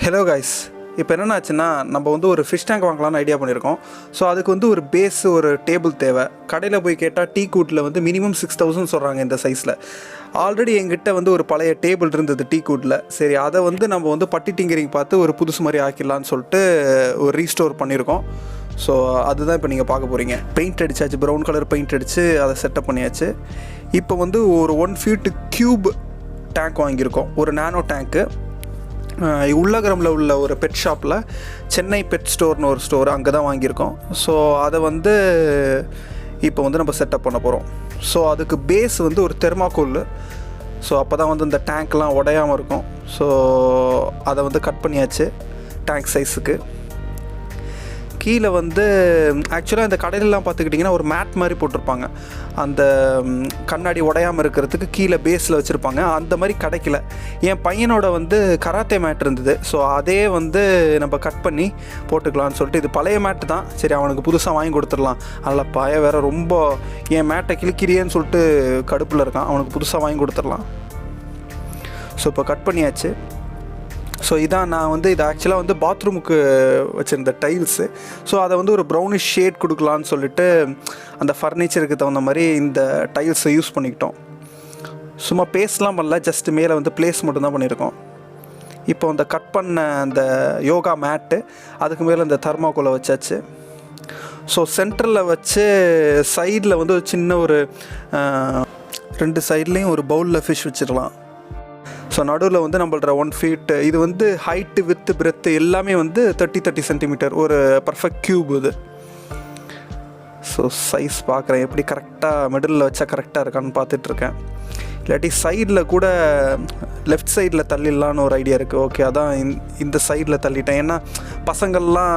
Hello guys, இப்போ என்னென்னாச்சுன்னா நம்ம வந்து ஒரு ஃபிஷ் டேங்க் வாங்கலாம்னு ஐடியா பண்ணியிருக்கோம். ஸோ அதுக்கு வந்து ஒரு பேஸ், ஒரு டேபிள் தேவை. கடையில் போய் கேட்டால் டீ கூட்டில் வந்து மினிமம் 6000 சொல்கிறாங்க இந்த சைஸில். ஆல்ரெடி எங்கிட்ட வந்து ஒரு பழைய டேபிள் இருந்தது டீ கூட்டில். சரி, அதை வந்து நம்ம வந்து பட்டி டிங்கரிங் பார்த்து ஒரு புதுசு மாதிரி ஆக்கிடலான்னு சொல்லிட்டு ஒரு ரீஸ்டோர் பண்ணியிருக்கோம். ஸோ அதுதான் இப்போ நீங்கள் பார்க்க போகிறீங்க. பெயிண்ட் அடித்தாச்சு, ப்ரௌன் கலர் பெயிண்ட் அடித்து அதை செட்டப் பண்ணியாச்சு. இப்போ வந்து ஒரு 1 feet கியூப் டேங்க் வாங்கியிருக்கோம், ஒரு நானோ டேங்க்கு. ளகரமில் உள்ள ஒரு பெட் ஷாப்பில், சென்னை பெட் ஸ்டோர்னு ஒரு ஸ்டோர், அங்கே தான் வாங்கியிருக்கோம். ஸோ அதை வந்து இப்போ வந்து நம்ம செட்டப் பண்ண போகிறோம். ஸோ அதுக்கு பேஸ் வந்து ஒரு தெர்மாக்கோல். ஸோ அப்போ தான் வந்து இந்த டேங்க்லாம் உடையாமல் இருக்கும். ஸோ அதை வந்து கட் பண்ணியாச்சு டேங்க் சைஸுக்கு. கீழே வந்து ஆக்சுவலாக இந்த கடையிலலாம் பார்த்துக்கிட்டிங்கன்னா ஒரு மேட் மாதிரி போட்டிருப்பாங்க, அந்த கண்ணாடி உடையாமல் இருக்கிறதுக்கு கீழே பேஸில் வச்சுருப்பாங்க. அந்த மாதிரி கிடைக்கல. என் பையனோட வந்து கராத்தே மேட் இருந்தது. ஸோ அதே வந்து நம்ம கட் பண்ணி போட்டுக்கலான்னு சொல்லிட்டு, இது பழைய மேட்டு தான், சரி அவனுக்கு புதுசாக வாங்கி கொடுத்துடலாம். அதில் பையன் வேறு ரொம்ப என் மேட்டை கிழிக்கிறியேன்னு சொல்லிட்டு கடுப்பில் இருக்கான், அவனுக்கு புதுசாக வாங்கி கொடுத்துடலாம். ஸோ இப்போ கட் பண்ணியாச்சு. ஸோ இதான் நான் வந்து இது ஆக்சுவலாக வந்து பாத்ரூமுக்கு வச்சுருந்த டைல்ஸு. ஸோ அதை வந்து ஒரு ப்ரௌனிஷ் ஷேட் கொடுக்கலான்னு சொல்லிட்டு அந்த ஃபர்னிச்சருக்கு தகுந்த மாதிரி இந்த டைல்ஸை யூஸ் பண்ணிக்கிட்டோம். சும்மா பேஸ்ட்லாம் பண்ணல, ஜஸ்ட் மேலே வந்து பிளேஸ் மட்டும்தான் பண்ணியிருக்கோம். இப்போ அந்த கட் பண்ண அந்த யோகா மேட்டு, அதுக்கு மேலே இந்த தெர்மாக்கோலை வச்சாச்சு. ஸோ சென்டரில் வச்சு சைடில் வந்து ஒரு சின்ன ஒரு 2 சைட்லேயும் ஒரு பவுலில் ஃபிஷ் வச்சிடலாம். ஸோ நடுவில் வந்து நம்மளோட 1 feet, இது வந்து ஹைட்டு, வித்து, பிரெத்து எல்லாமே வந்து 30 சென்டிமீட்டர், ஒரு பர்ஃபெக்ட் க்யூப் இது. ஸோ சைஸ் பார்க்குறேன் எப்படி கரெக்டாக மிடில் வச்சா கரெக்டாக இருக்கான்னு பார்த்துட்ருக்கேன். இல்லாட்டி சைடில் கூட லெஃப்ட் சைடில் தள்ளிடலான்னு ஒரு ஐடியா இருக்குது. ஓகே, அதான் இந்த சைடில் தள்ளிட்டேன். ஏன்னா பசங்கள்லாம்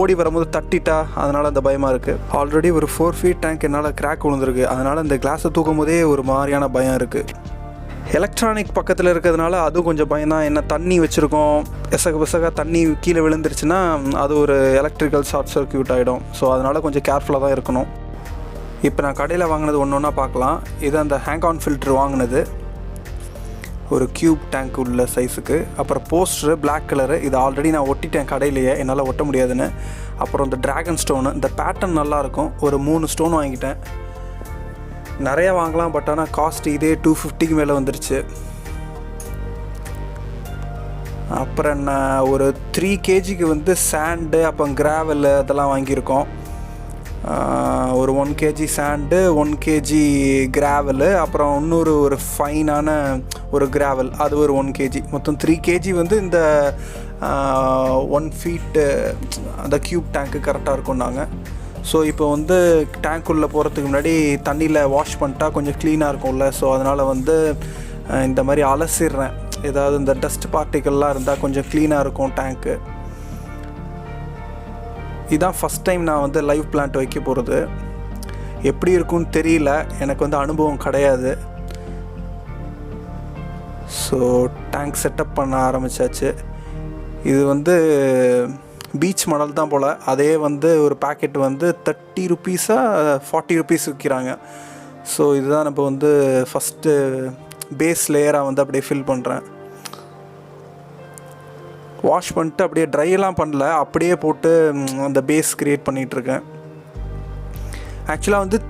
ஓடி வரும்போது தட்டிட்டா, அதனால் அந்த பயமாக இருக்குது. ஆல்ரெடி ஒரு 4 feet டேங்க் என்னால் கிராக் விழுந்துருக்கு. அதனால் இந்த கிளாஸை தூக்கும் போதே ஒரு மாதிரியான பயம் இருக்குது. எலக்ட்ரானிக் பக்கத்தில் இருக்கிறதுனால அதுவும் கொஞ்சம் பயம்தான். என்ன தண்ணி வச்சுருக்கோம், பிசக தண்ணி கீழே விழுந்துருச்சுன்னா அது ஒரு எலக்ட்ரிக்கல் ஷார்ட் சர்க்யூட் ஆகிடும். ஸோ அதனால் கொஞ்சம் கேர்ஃபுல்லாக தான் இருக்கணும். இப்போ நான் கடையில் வாங்கினது ஒன்று ஒன்றா பார்க்கலாம். இது அந்த ஹேங் ஆன் ஃபில்ட்ரு வாங்கினது, ஒரு க்யூப் டேங்க் உள்ள சைஸுக்கு. அப்புறம் போஸ்டரு பிளாக் கலரு, இது ஆல்ரெடி நான் ஒட்டிட்டேன் கடையிலேயே, என்னால் ஒட்ட முடியாதுன்னு. அப்புறம் இந்த ட்ராகன் ஸ்டோனு, இந்த பேட்டர்ன் நல்லாயிருக்கும், ஒரு 3 ஸ்டோன் வாங்கிட்டேன். நிறையா வாங்கலாம், பட் ஆனால் காஸ்ட் இதே 250 மேலே வந்துருச்சு. அப்புறம் என்ன, ஒரு 3 kgக்கு வந்து சாண்டு, அப்புறம் கிராவலு அதெல்லாம் வாங்கியிருக்கோம். ஒரு 1 kg சாண்டு, 1 kg கிராவலு, அப்புறம் இன்னொரு ஒரு ஃபைனான ஒரு கிராவல், அது ஒரு 1 kg. மொத்தம் 3 kg வந்து இந்த 1 feet அந்த க்யூப் டேங்க்கு கரெக்டாக இருக்கும் நாங்கள். ஸோ இப்போ வந்து டேங்க்குள்ளே போகிறதுக்கு முன்னாடி தண்ணியில் வாஷ் பண்ணிட்டா கொஞ்சம் க்ளீனாக இருக்கும்ல. ஸோ அதனால் வந்து இந்த மாதிரி அலசிடுறேன். ஏதாவது இந்த டஸ்ட் பார்ட்டிக்கல்லாம் இருந்தால் கொஞ்சம் க்ளீனாக இருக்கும் டேங்க்கு. இதுதான் ஃபஸ்ட் டைம் நான் வந்து லைவ் பிளான்ட் வைக்க போகிறது. எப்படி இருக்குன்னு தெரியல, எனக்கு வந்து அனுபவம் கிடையாது. ஸோ டேங்க் செட்டப் பண்ண ஆரம்பித்தாச்சு. இது வந்து பீச் மாடல் தான் போல். அதே வந்து ஒரு பேக்கெட் வந்து 30 rupees 40 rupees விற்கிறாங்க. ஸோ இதுதான் நம்ம வந்து ஃபஸ்ட்டு பேஸ் லேயராக வந்து அப்படியே ஃபில் பண்ணுறேன். வாஷ் பண்ணிட்டு அப்படியே ட்ரையெல்லாம் பண்ணல, அப்படியே போட்டு அந்த பேஸ் க்ரியேட் பண்ணிகிட்ருக்கேன். ஆக்சுவலாக வந்து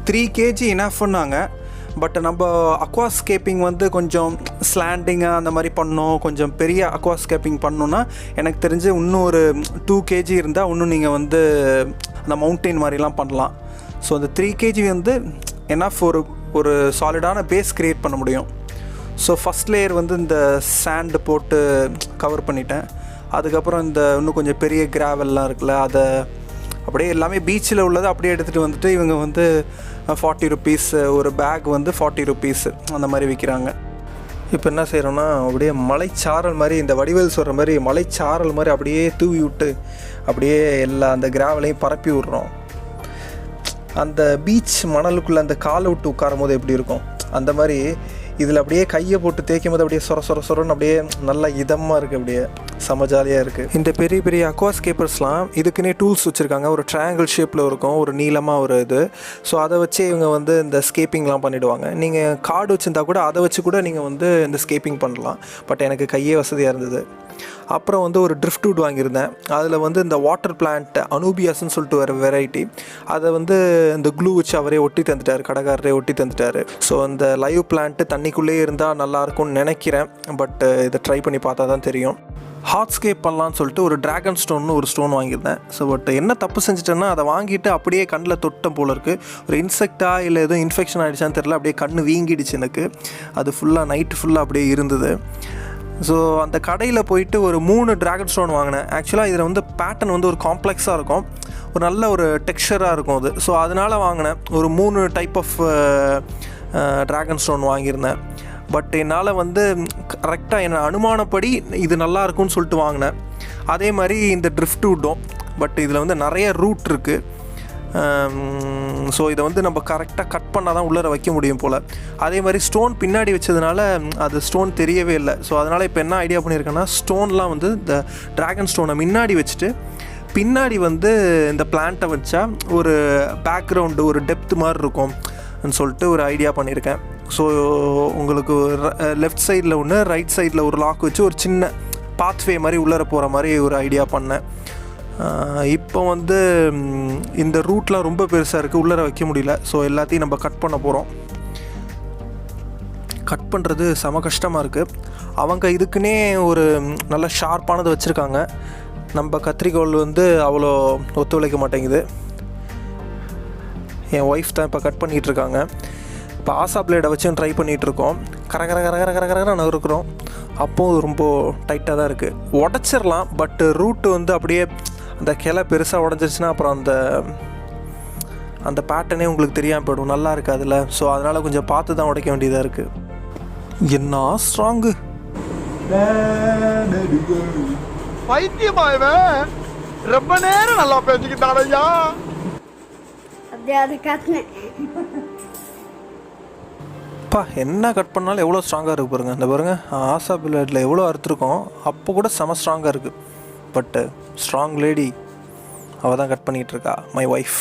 3 kg இனஃப் பண்ணாங்க. பட் நம்ம அக்வாஸ்கேப்பிங் வந்து கொஞ்சம் ஸ்லாண்டிங்காக அந்த மாதிரி பண்ணோம். கொஞ்சம் பெரிய அக்வாஸ்கேப்பிங் பண்ணோன்னா எனக்கு தெரிஞ்சு இன்னும் ஒரு 2 kg இருந்தால் இன்னும் நீங்கள் வந்து அந்த மவுண்டெயின் மாதிரிலாம் பண்ணலாம். ஸோ அந்த 3 kg வந்து எனாஃப் ஒரு சாலிடான பேஸ் க்ரியேட் பண்ண முடியும். ஸோ ஃபஸ்ட் லேயர் வந்து இந்த சாண்டு போட்டு கவர் பண்ணிட்டேன். அதுக்கப்புறம் இந்த இன்னும் கொஞ்சம் பெரிய கிராவல்லாம் இருக்குல்ல, அதை அப்படியே எல்லாமே பீச்சில் உள்ளதை அப்படியே எடுத்துகிட்டு வந்துட்டு இவங்க வந்து 40 rupees, ஒரு பேக் வந்து 40 rupees அந்த மாதிரி விற்கிறாங்க. இப்போ என்ன செய்கிறோன்னா, அப்படியே மலைச்சாரல் மாதிரி, இந்த வடிவேல் சொல்கிற மாதிரி மலைச்சாரல் மாதிரி அப்படியே தூவி விட்டு அப்படியே எல்லா அந்த கிராவலையும் பரப்பி விட்றோம். அந்த பீச் மணலுக்குள்ளே அந்த காலை விட்டு உட்காரும் போது எப்படி இருக்கும், அந்த மாதிரி இதில் அப்படியே கையை போட்டு தேய்க்கும் போது அப்படியே சொரன்னு அப்படியே நல்லா இதமாக இருக்குது, அப்படியே செம ஜாலியாக இருக்குது. இந்த பெரிய பெரிய அக்வாஸ்கேப்பர்ஸ்லாம் இதுக்குன்னே டூல்ஸ் வச்சுருக்காங்க. ஒரு ட்ரையாங்கிள் ஷேப்பில் இருக்கும், ஒரு நீளமாக ஒரு இது. ஸோ அதை வச்சு இவங்க வந்து இந்த ஸ்கேப்பிங்லாம் பண்ணிவிடுவாங்க. நீங்கள் கார்டு வச்சுருந்தா கூட அதை வச்சு கூட நீங்கள் வந்து இந்த ஸ்கேப்பிங் பண்ணலாம். பட் எனக்கு கையே வசதியாக இருந்தது. அப்புறம் வந்து ஒரு ட்ரிஃப்ட்வுட் வாங்கியிருந்தேன். அதில் வந்து இந்த வாட்டர் பிளான்ட் அனூபியாஸ்ன்னு சொல்லிட்டு வர வெரைட்டி, அதை வந்து இந்த க்ளூ வச்சு அவரே ஒட்டி தந்துட்டார், கடைக்காரரே ஒட்டி தந்துட்டார். ஸோ இந்த லைவ் பிளான்ட்டு தண்ணிக்குள்ளேயே இருந்தால் நல்லாயிருக்கும்னு நினைக்கிறேன். பட் இதை ட்ரை பண்ணி பார்த்தா தான் தெரியும். ஹாட்ஸ்கேப் பண்ணலான்னு சொல்லிட்டு ஒரு ட்ராகன் ஸ்டோன்னு ஒரு ஸ்டோன் வாங்கியிருந்தேன். ஸோ பட் என்ன தப்பு செஞ்சுட்டேன்னா, அதை வாங்கிட்டு அப்படியே கண்ணில் தொட்டம் போல் இருக்குது. ஒரு இன்செக்டாக இல்லை எதுவும் இன்ஃபெக்ஷன் ஆகிடுச்சான்னு தெரியல, அப்படியே கண் வீங்கிடுச்சு எனக்கு. அது ஃபுல்லாக நைட்டு ஃபுல்லாக அப்படியே இருந்தது. ஸோ அந்த கடையில் போயிட்டு ஒரு 3 ட்ராகன் ஸ்டோன் வாங்கினேன். ஆக்சுவலாக இதில் வந்து பேட்டர்ன் வந்து ஒரு காம்ப்ளெக்ஸாக இருக்கும், ஒரு நல்ல ஒரு டெக்ஸ்சராக இருக்கும் அது. ஸோ அதனால் வாங்கினேன். ஒரு 3 டைப் ஆஃப் ட்ராகன் ஸ்டோன் வாங்கியிருந்தேன். பட் என்னால் வந்து கரெக்டாக என்ன அனுமானப்படி இது நல்லா இருக்கும்னு சொல்லிட்டு வாங்கினேன். அதே மாதிரி இந்த ட்ரிஃப்ட்வுட்டும், பட் இதில் வந்து நிறைய ரூட் இருக்குது. ஸோ இதை வந்து நம்ம கரெக்டாக கட் பண்ணால் தான் உள்ளே வைக்க முடியும் போல். அதே மாதிரி ஸ்டோன் பின்னாடி வச்சதுனால அது ஸ்டோன் தெரியவே இல்லை. ஸோ அதனால் இப்போ என்ன ஐடியா பண்ணியிருக்கேன்னா, ஸ்டோன்லாம் வந்து இந்த ட்ராகன் ஸ்டோனை முன்னாடி வச்சுட்டு பின்னாடி வந்து இந்த பிளான்ட்டை வச்சா ஒரு பேக்ரவுண்டு, ஒரு டெப்த் மாதிரி இருக்கும்னு சொல்லிட்டு ஒரு ஐடியா பண்ணியிருக்கேன். ஸோ உங்களுக்கு லெஃப்ட் சைடில் ஒன்று, ரைட் சைடில் ஒரு லாக் வச்சு ஒரு சின்ன பாத்வே மாதிரி உள்ளே போகிற மாதிரி ஒரு ஐடியா பண்ணேன். இப்போ வந்து இந்த ரூட்லாம் ரொம்ப பெருசாக இருக்குது, உள்ளே வைக்க முடியல. ஸோ எல்லாத்தையும் நம்ம கட் பண்ண போகிறோம். கட் பண்ணுறது செம கஷ்டமாக இருக்குது. அவங்க இதுக்குன்னே ஒரு நல்ல ஷார்ப்பானது வச்சுருக்காங்க. நம்ம கத்திரிக்கோல் வந்து அவ்வளோ ஒத்துழைக்க மாட்டேங்குது. என் ஒய்ஃப் தான் இப்போ கட் பண்ணிகிட்ருக்காங்க. இப்போ ஆசா பிளேடை வச்சும் ட்ரை பண்ணிகிட்ருக்கோம். கர நகருக்கிறோம். அப்போது ரொம்ப டைட்டாக தான் இருக்குது. உடச்சிடலாம், பட் ரூட்டு வந்து அப்படியே அந்த கிளை பெருசாக உடஞ்சிருச்சுன்னா அப்புறம் அந்த பேட்டர்னே உங்களுக்கு தெரியாமல் போய்டும், நல்லா இருக்குது அதில். ஸோ அதனால் கொஞ்சம் பார்த்து தான் உடைக்க வேண்டியதாக இருக்குது. என்ன ஸ்ட்ராங்கு பைத்தியமாயவன் ரொம்ப நேரம் நல்லா பேசிக்கிட்டாரையா. அப்படியே அது கட்டினேன். என்ன கட் பண்ணாலும் எவ்வளோ ஸ்ட்ராங்காக இருக்குது பாருங்கள். இந்த பாருங்கள், ஆசா பிளேடில் எவ்வளோ அறுத்துருக்கோம், அப்போ கூட செம ஸ்ட்ராங்காக இருக்குது. பட்டு ஸ்ட்ராங் லேடி அவள் தான் கட் பண்ணிகிட்ருக்கா, மை ஒய்ஃப்.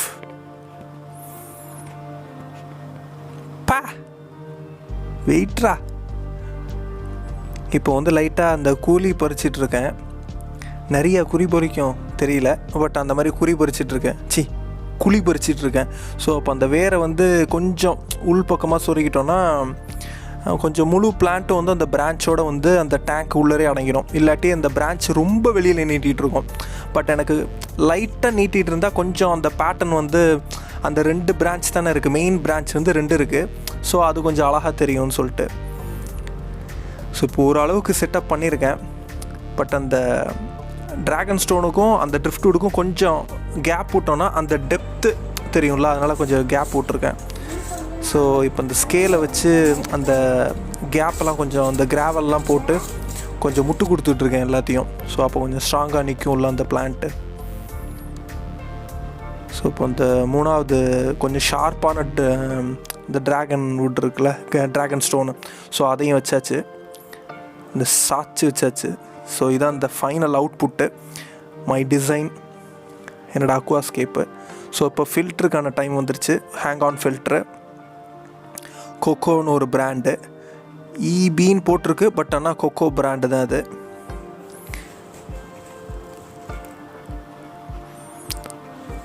வெயிட்ரா. இப்போ வந்து லைட்டாக அந்த கூலி பறிச்சிட்ருக்கேன். நிறைய குறி பறிக்கும் தெரியல, பட் அந்த மாதிரி குறி பறிச்சிட்ருக்கேன். குழி பறிச்சிட்ருக்கேன். ஸோ அப்போ அந்த வேரை வந்து கொஞ்சம் உள் பக்கமாக சொருகிட்டோன்னா கொஞ்சம் முழு பிளான்ட்டும் வந்து அந்த பிரான்ச்சோடு வந்து அந்த டேங்க் உள்ளரே அடங்கிடும். இல்லாட்டி அந்த பிரான்ச் ரொம்ப வெளியில் நீட்டிகிட்டு இருக்கும். பட் எனக்கு லைட்டாக நீட்டிகிட்டு இருந்தால் கொஞ்சம் அந்த பேட்டர்ன் வந்து அந்த 2 பிரான்ச் தானே இருக்குது, மெயின் பிரான்ச் வந்து 2 இருக்குது. ஸோ அது கொஞ்சம் அழகாக தெரியும்னு சொல்லிட்டு ஸோ இப்போ ஓரளவுக்கு செட்டப் பண்ணியிருக்கேன். பட் அந்த ட்ராகன் ஸ்டோனுக்கும் அந்த ட்ரிஃப்ட்வுட்டுக்கும் கொஞ்சம் கேப் விட்டோன்னா அந்த டெப்த்து தெரியும்ல, அதனால் கொஞ்சம் கேப் விட்ருக்கேன். ஸோ இப்போ இந்த ஸ்கேலை வச்சு அந்த கேப்பெல்லாம் கொஞ்சம் அந்த கிராவல்லாம் போட்டு கொஞ்சம் முட்டு கொடுத்துட்ருக்கேன் எல்லாத்தையும். ஸோ அப்போ கொஞ்சம் ஸ்ட்ராங்காக நிற்கும்ல அந்த பிளான்ட்டு. ஸோ இப்போ இந்த 3வது கொஞ்சம் ஷார்ப்பான இந்த ட்ராகன் வுட் இருக்குல்ல, ட்ராகன் ஸ்டோனு, ஸோ அதையும் வச்சாச்சு, இந்த சாச்சு வச்சாச்சு. ஸோ இதான் இந்த ஃபைனல் அவுட்புட்டு, மை டிசைன், என்னோடய அக்வாஸ்கேப்பு. ஸோ இப்போ ஃபில்ட்ருக்கான டைம் வந்துருச்சு. ஹேங் ஆன் ஃபில்ட்ரு, கொக்கோன்னு ஒரு பிராண்டு, ஈபின்னு போட்டிருக்கு, பட் ஆனால் கொக்கோ பிராண்டு தான் அது.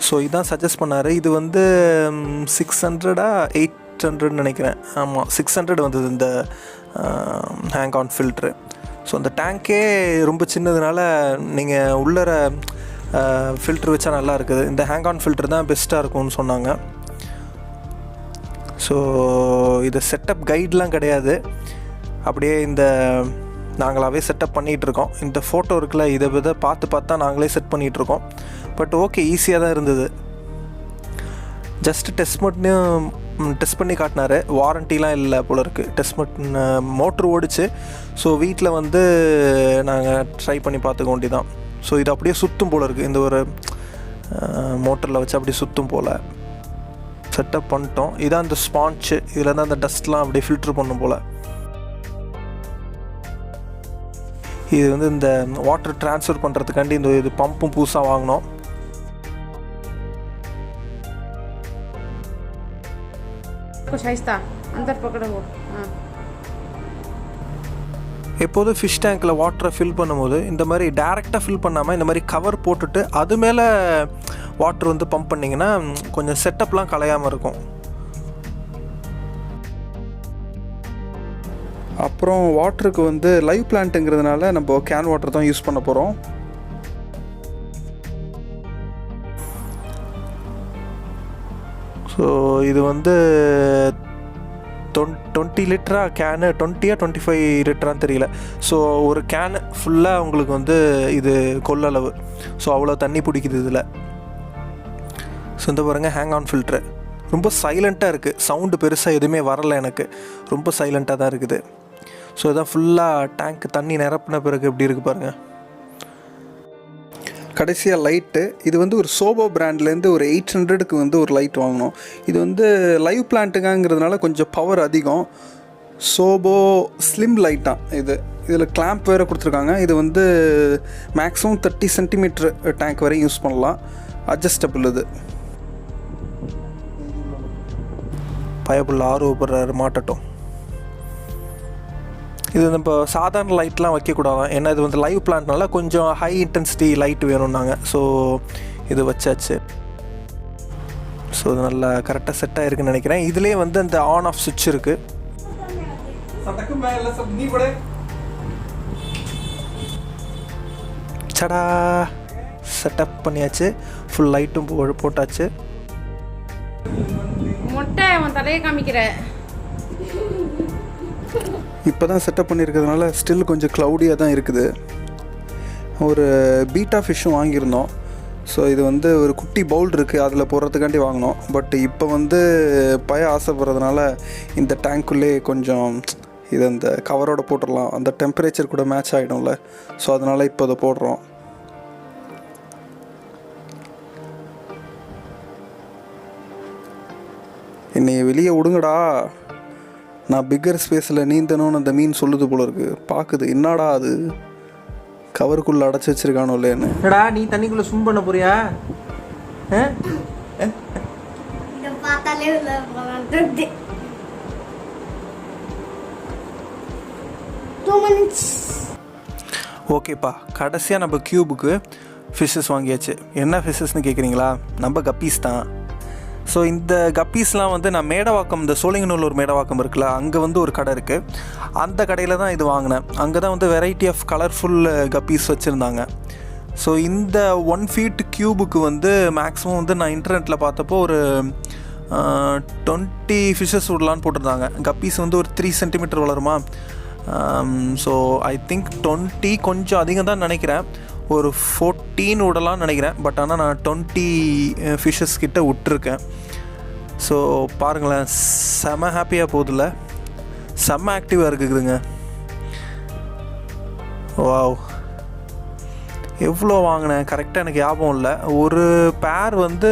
ஸோ இதான் சஜஸ்ட் பண்ணார். இது வந்து 600 800 நினைக்கிறேன். ஆமாம், 600 வந்தது இந்த ஹேங் ஆன் ஃபில்ட்ரு. ஸோ அந்த டேங்கே ரொம்ப சின்னதுனால நீங்கள் உள்ளர ஃபில்ட்ரு வச்சா நல்லா இருக்குது. இந்த ஹேங் ஆன் ஃபில்ட்ரு தான் பெஸ்ட்டாக இருக்கும்னு சொன்னாங்க. ஸோ இது செட்டப் கைட்லாம் கிடையாது, அப்படியே இந்த நாங்களாகவே செட்டப் பண்ணிகிட்ருக்கோம். இந்த ஃபோட்டோ இருக்குல்ல, இதை பார்த்து நாங்களே செட் பண்ணிகிட்ருக்கோம். பட் ஓகே, ஈஸியாக தான் இருந்தது. ஜஸ்ட்டு டெஸ்ட் பண்ணி காட்டினார். வாரண்டிலாம் இல்லை போல இருக்குது. டெஸ்ட் மோட்ரு ஓடிச்சு. ஸோ வீட்டில் வந்து நாங்கள் ட்ரை பண்ணி பார்த்துக்க வேண்டியதான். ஸோ இது அப்படியே சுற்றும் போல் இருக்குது. இந்த ஒரு மோட்டரில் வச்சு அப்படியே சுற்றும் போல் செட்டப் பண்ணிட்டோம். இதான் இந்த ஸ்பான்ச்சு, இதில் தான் அந்த டஸ்ட்லாம் அப்படியே ஃபில்ட்ரு பண்ணும் போல். இது வந்து இந்த வாட்டர் ட்ரான்ஸ்ஃபர் பண்ணுறதுக்காண்டி இது பம்பும் புதுசாக வாங்கினோம். எப்போதும் ஃபிஷ் டேங்க்கில் வாட்டரை ஃபில் பண்ணும்போது இந்த மாதிரி டேரெக்டாக ஃபில் பண்ணாமல் இந்த மாதிரி கவர் போட்டுட்டு அது மேலே வாட்டர் வந்து பம்ப் பண்ணிங்கன்னா கொஞ்சம் செட்டப்லாம் கலையாமல் இருக்கும். அப்புறம் வாட்டருக்கு வந்து லைவ் பிளான்ட்டுங்கிறதுனால நம்ம கேன் வாட்டர் தான் யூஸ் பண்ண போகிறோம். ஸோ இது வந்து 20 லிட்டரா கேனு, 20 or 25 லிட்டரான்னு தெரியல. ஸோ ஒரு கேனு ஃபுல்லாக உங்களுக்கு வந்து இது கொள்ளளவு. ஸோ அவ்வளோ தண்ணி பிடிக்குது இதில். ஸோ இந்த பாருங்கள் ஹேங் ஆன் ஃபில்ட்ரு ரொம்ப சைலண்ட்டாக இருக்குது. சவுண்டு பெருசாக எதுவுமே வரலை எனக்கு, ரொம்ப சைலண்ட்டாக தான் இருக்குது. ஸோ இதான் ஃபுல்லாக டேங்க் தண்ணி நிரப்பின பிறகு எப்படி இருக்குது பாருங்கள். கடைசியாக லைட்டு, இது வந்து ஒரு சோபோ பிராண்ட்லேருந்து ஒரு 800க்கு வந்து ஒரு லைட் வாங்கினோம். இது வந்து லைவ் பிளான்ட்டுங்கிறதுனால கொஞ்சம் பவர் அதிகம். சோபோ ஸ்லிம் லைட்டாக இதில் கிளாம்ப் வேறு கொடுத்துருக்காங்க. இது வந்து மேக்ஸிமம் 30 சென்டிமீட்டர் டேங்க் வரையும் யூஸ் பண்ணலாம். அட்ஜஸ்டபிள். இது பயப்புள்ள ஆர்வப்படுறாரு மாட்டட்டும். இது நம்ம சாதாரண லைட்லாம் வைக்கக்கூடாதான், ஏன்னா இது வந்து லைவ் பிளான்ட்னால கொஞ்சம் ஹை இன்டென்சிட்டி லைட் வேணும்னாங்க. ஸோ இது வச்சாச்சு. ஸோ இது நல்லா கரெக்டாக செட் ஆகிருக்குன்னு நினைக்கிறேன். இதுலேயே வந்து அந்த ஆன் ஆஃப் சுவிட்ச் இருக்குது. சடா செட்டப் பண்ணியாச்சு. ஃபுல் லைட்டும் போட்டாச்சு. மொட்டை அவன் தலையை காமிக்கிற. இப்போ தான் செட்டப் பண்ணியிருக்கிறதுனால ஸ்டில் கொஞ்சம் க்ளவுடியாக தான் இருக்குது. ஒரு பீட்டா ஃபிஷ்ஷும் வாங்கியிருந்தோம். ஸோ இது வந்து ஒரு குட்டி பவுல் இருக்குது, அதில் போடுறதுக்காண்டி வாங்கினோம். பட் இப்போ வந்து ஆசைப்படுறதுனால இந்த டேங்க்குள்ளே கொஞ்சம் இது அந்த கவரோட போட்டுடலாம், அந்த டெம்பரேச்சர் கூட மேட்ச் ஆகிடும்ல. ஸோ அதனால் இப்போ அதை போடுறோம். என்னை வெளியே விடுங்கடா, நான் பிக்கர் ஸ்பேஸில் நீந்தணும்னு அந்த மீன் சொல்லுது போல இருக்குது. பார்க்குது, என்னடா அது கவருக்குள்ளே அடைச்சி வச்சிருக்கானோ இல்லைன்னு. என்னடா நீ தண்ணிக்குள்ளே ஸ்விம் பண்ண போறியா? ஓகேப்பா, கடைசியாக நம்ம க்யூபுக்கு ஃபிஷ்ஷஸ் வாங்கியாச்சு. என்ன ஃபிஷ்ஷஸ்ன்னு கேட்குறீங்களா? நம்ம கப்பீஸ் தான். ஸோ இந்த கப்பீஸ்லாம் வந்து நான் மேடவாக்கம், இந்த சோழிங்கநல்லூர் மேடவாக்கம் இருக்குல்ல, அங்கே வந்து ஒரு கடை இருக்குது. அந்த கடையில் தான் இது வாங்கினேன். அங்கே தான் வந்து வெரைட்டி ஆஃப் கலர்ஃபுல் கப்பீஸ் வச்சுருந்தாங்க. ஸோ இந்த 1 feet க்யூபுக்கு வந்து மேக்ஸிமம் வந்து நான் இன்டர்நெட்டில் பார்த்தப்போ ஒரு 20 ஃபிஷ்ஷஸ் விடலான்னு போட்டிருந்தாங்க. கப்பீஸ் வந்து ஒரு 3 சென்டிமீட்டர் வளருமா. ஸோ ஐ திங்க் 20 கொஞ்சம் அதிகம் தான் நினைக்கிறேன். ஒரு 14 விடலான்னு நினைக்கிறேன். பட் ஆனால் நான் 20 ஃபிஷ்ஷஸ் கிட்ட விட்டுருக்கேன். ஸோ பாருங்களேன், செம ஹாப்பியாக போகுதில்ல, செம்ம ஆக்டிவாக இருக்குதுங்க. வாவ், எவ்வளோ வாங்கினேன் கரெக்டாக எனக்கு ஞாபகம் இல்லை. ஒரு பேர் வந்து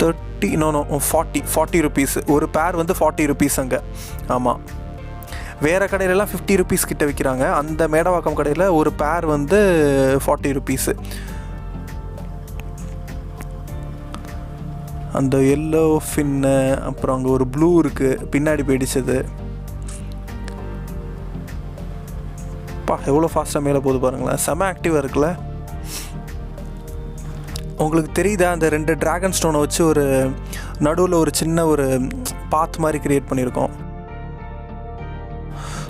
40 ருபீஸ். ஒரு பேர் வந்து 40 ருபீஸ் அங்கே. ஆமாம், வேறு கடையிலலாம் 50 ருபீஸ் கிட்ட விற்கிறாங்க. அந்த மேடவாக்கம் கடையில் ஒரு பேர் வந்து 40 ருபீஸு. அந்த எல்லோ ஃபின்னு, அப்புறம் அங்கே ஒரு ப்ளூ இருக்குது, பின்னாடி போயிடுச்சது. எவ்வளோ ஃபாஸ்ட்டாக மேலே போகுது பாருங்களேன், செம ஆக்டிவாக இருக்குல்ல. உங்களுக்கு தெரியுதா, அந்த 2 ட்ராகன் ஸ்டோனை வச்சு ஒரு நடுவில் ஒரு சின்ன ஒரு பாத் மாதிரி க்ரியேட் பண்ணியிருக்கோம்.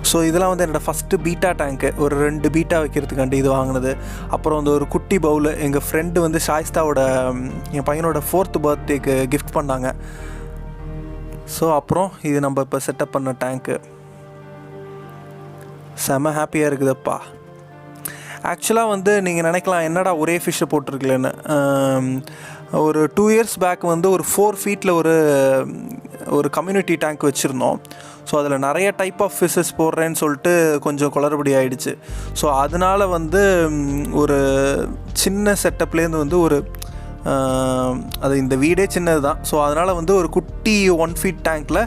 ஸோ இதெல்லாம் வந்து என்னோடய ஃபஸ்ட்டு பீட்டா டேங்க்கு, ஒரு 2 பீட்டா வைக்கிறதுக்காண்டி இது வாங்கினது. அப்புறம் வந்து ஒரு குட்டி பவுலு எங்கள் ஃப்ரெண்டு வந்து ஷாயிஸ்தாவோட, என் பையனோட 4th பர்த்டேக்கு கிஃப்ட் பண்ணாங்க. ஸோ அப்புறம் இது நம்ம இப்போ செட்டப் பண்ண டேங்க்கு. செம ஹாப்பியாக இருக்குதுப்பா. ஆக்சுவலாக வந்து நீங்கள் நினைக்கலாம் என்னடா ஒரே ஃபிஷ்ஷை போட்டிருக்கலன்னு. ஒரு 2 years பேக் வந்து ஒரு 4 feetல ஒரு கம்யூனிட்டி டேங்க் வச்சுருந்தோம். ஸோ அதில் நிறைய டைப் ஆஃப் ஃபிஷ்ஷஸ் போடுறேன்னு சொல்லிட்டு கொஞ்சம் குளறுபடி ஆகிடுச்சு. ஸோ அதனால் வந்து ஒரு சின்ன செட்டப்லேருந்து வந்து ஒரு அது இந்த வீடே சின்னது தான். ஸோ அதனால் வந்து ஒரு குட்டி 1 feet டேங்க்கில்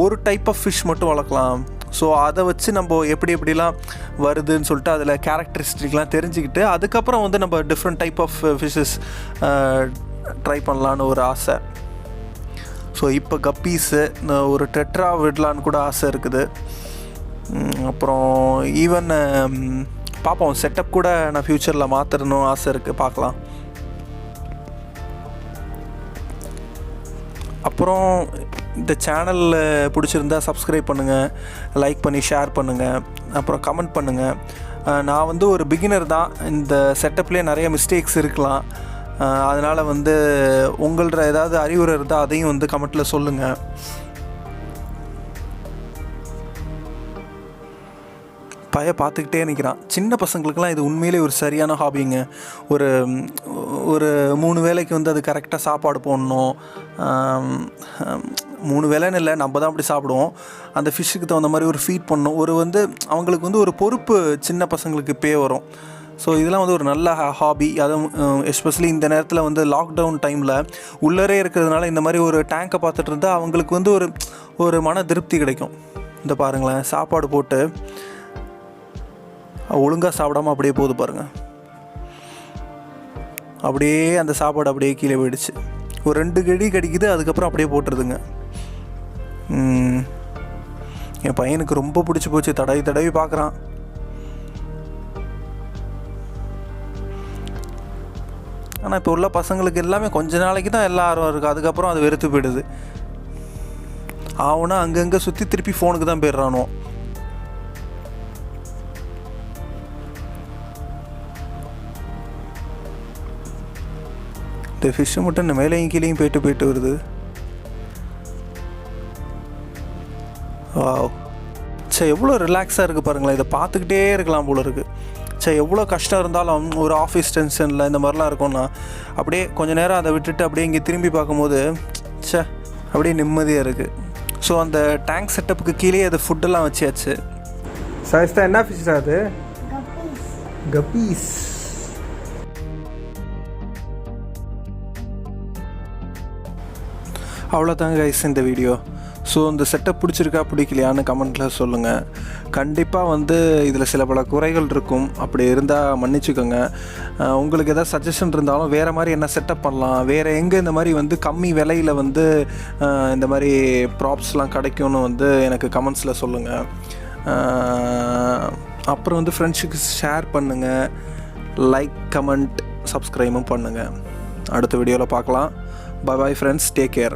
ஒரு டைப் ஆஃப் ஃபிஷ் மட்டும் வளர்க்கலாம். ஸோ அதை வச்சு நம்ம எப்படிலாம் வருதுன்னு சொல்லிட்டு அதில் கேரக்டரிஸ்டிக்லாம் தெரிஞ்சுக்கிட்டு அதுக்கப்புறம் வந்து நம்ம different type of fishes try பண்ணலான்னு ஒரு ஆசை. ஸோ இப்போ கப்பீஸு ஒரு டெட்ரா விடலான்னு கூட ஆசை இருக்குது. அப்புறம் ஈவன் பார்ப்போம், செட்டப் கூட நான் ஃப்யூச்சரில் மாற்றணும் ஆசை இருக்குது, பார்க்கலாம். அப்புறம் இந்த சேனலில் பிடிச்சிருந்தா சப்ஸ்கிரைப் பண்ணுங்கள், லைக் பண்ணி ஷேர் பண்ணுங்கள், அப்புறம் கமெண்ட் பண்ணுங்கள். நான் வந்து ஒரு பிகினர் தான், இந்த செட்டப்லேயே நிறைய மிஸ்டேக்ஸ் இருக்கலாம். அதனால் வந்து உங்களோட ஏதாவது அறிவுரை இருந்தால் அதையும் வந்து கமெண்ட்டில் சொல்லுங்கள். பார்த்துக்கிட்டே நிற்கிறான். சின்ன பசங்களுக்கெலாம் இது உண்மையிலே ஒரு சரியான ஹாபிங்க. ஒரு ஒரு 3 வேளைக்கு வந்து அது கரெக்டாக சாப்பாடு போடணும். 3 வேளைன்னு இல்லை, நம்ம தான் அப்படி சாப்பிடுவோம். அந்த ஃபிஷ்ஷுக்கு தகுந்த மாதிரி ஒரு ஃபீட் பண்ணணும். ஒரு வந்து அவங்களுக்கு வந்து ஒரு பொறுப்பு சின்ன பசங்களுக்கு இப்போயே வரும். ஸோ இதெல்லாம் வந்து ஒரு நல்ல ஹாபி. அதுவும் எஸ்பெஷலி இந்த நேரத்தில் வந்து லாக்டவுன் டைமில் உள்ளரே இருக்கிறதுனால இந்த மாதிரி ஒரு டேங்கை பார்த்துட்டு இருந்தால் அவங்களுக்கு வந்து ஒரு மன திருப்தி கிடைக்கும். இந்த பாருங்களேன், சாப்பாடு போட்டு ஒழுங்காக சாப்பிடாமல் அப்படியே போகுது பாருங்கள். அப்படியே அந்த சாப்பாடு அப்படியே கீழே போயிடுச்சு. ஒரு 2 கடி கடிக்குது, அதுக்கப்புறம் அப்படியே போட்டுருதுங்க. என் பையனுக்கு ரொம்ப பிடிச்சி போச்சு, தடவி பார்க்குறான். ஆனால் இப்போ உள்ள பசங்களுக்கு எல்லாமே கொஞ்ச நாளைக்கு தான் எல்லா ஆர்வம் இருக்குது, அதுக்கப்புறம் அது வெறுத்து போயிடுது. ஆகுனா அங்கங்கே சுற்றி திருப்பி ஃபோனுக்கு தான் போயிடுறானோ. இந்த ஃபிஷ்ஷு மட்டும் இந்த மேலேயும் கீழேயும் போயிட்டு வருது. வாவ், சரி எவ்வளோ ரிலாக்ஸாக இருக்குது பாருங்களேன். இதை பார்த்துக்கிட்டே இருக்கலாம் போல இருக்குது. சரி எவ்வளோ கஷ்டம் இருந்தாலும் ஒரு ஆஃபீஸ் டென்ஷனில் இந்த மாதிரிலாம் இருக்கும்னா அப்படியே கொஞ்சம் நேரம் அதை விட்டுட்டு அப்படியே இங்கே திரும்பி பார்க்கும்போது அப்படியே நிம்மதியாக இருக்குது. ஸோ அந்த டேங்க் செட்டப்புக்கு கீழே அது ஃபுட்டெல்லாம் வச்சியாச்சு. சாய்ஸ்தா, என்ன ஃபிஷ் அது? கப்பீஸ். அவ்வளோதாங்க கைஸ் இந்த வீடியோ. ஸோ இந்த செட்டப் பிடிச்சிருக்கா பிடிக்கலையான்னு கமெண்ட்டில் சொல்லுங்கள். கண்டிப்பாக வந்து இதில் சில பல குறைகள் இருக்கும், அப்படி இருந்தால் மன்னிச்சுக்கோங்க. உங்களுக்கு எதாவது சஜஷன் இருந்தாலும் வேறு மாதிரி என்ன செட்டப் பண்ணலாம், வேறு எங்கே இந்த மாதிரி வந்து கம்மி விலையில் வந்து இந்த மாதிரி ப்ராப்ஸ்லாம் கிடைக்கும்னு வந்து எனக்கு கமெண்ட்ஸில் சொல்லுங்கள். அப்புறம் வந்து ஃப்ரெண்ட்ஸுக்கு ஷேர் பண்ணுங்கள், லைக் கமெண்ட் சப்ஸ்கிரைபும் பண்ணுங்கள். அடுத்த வீடியோவில் பார்க்கலாம். Bye bye friends, take care.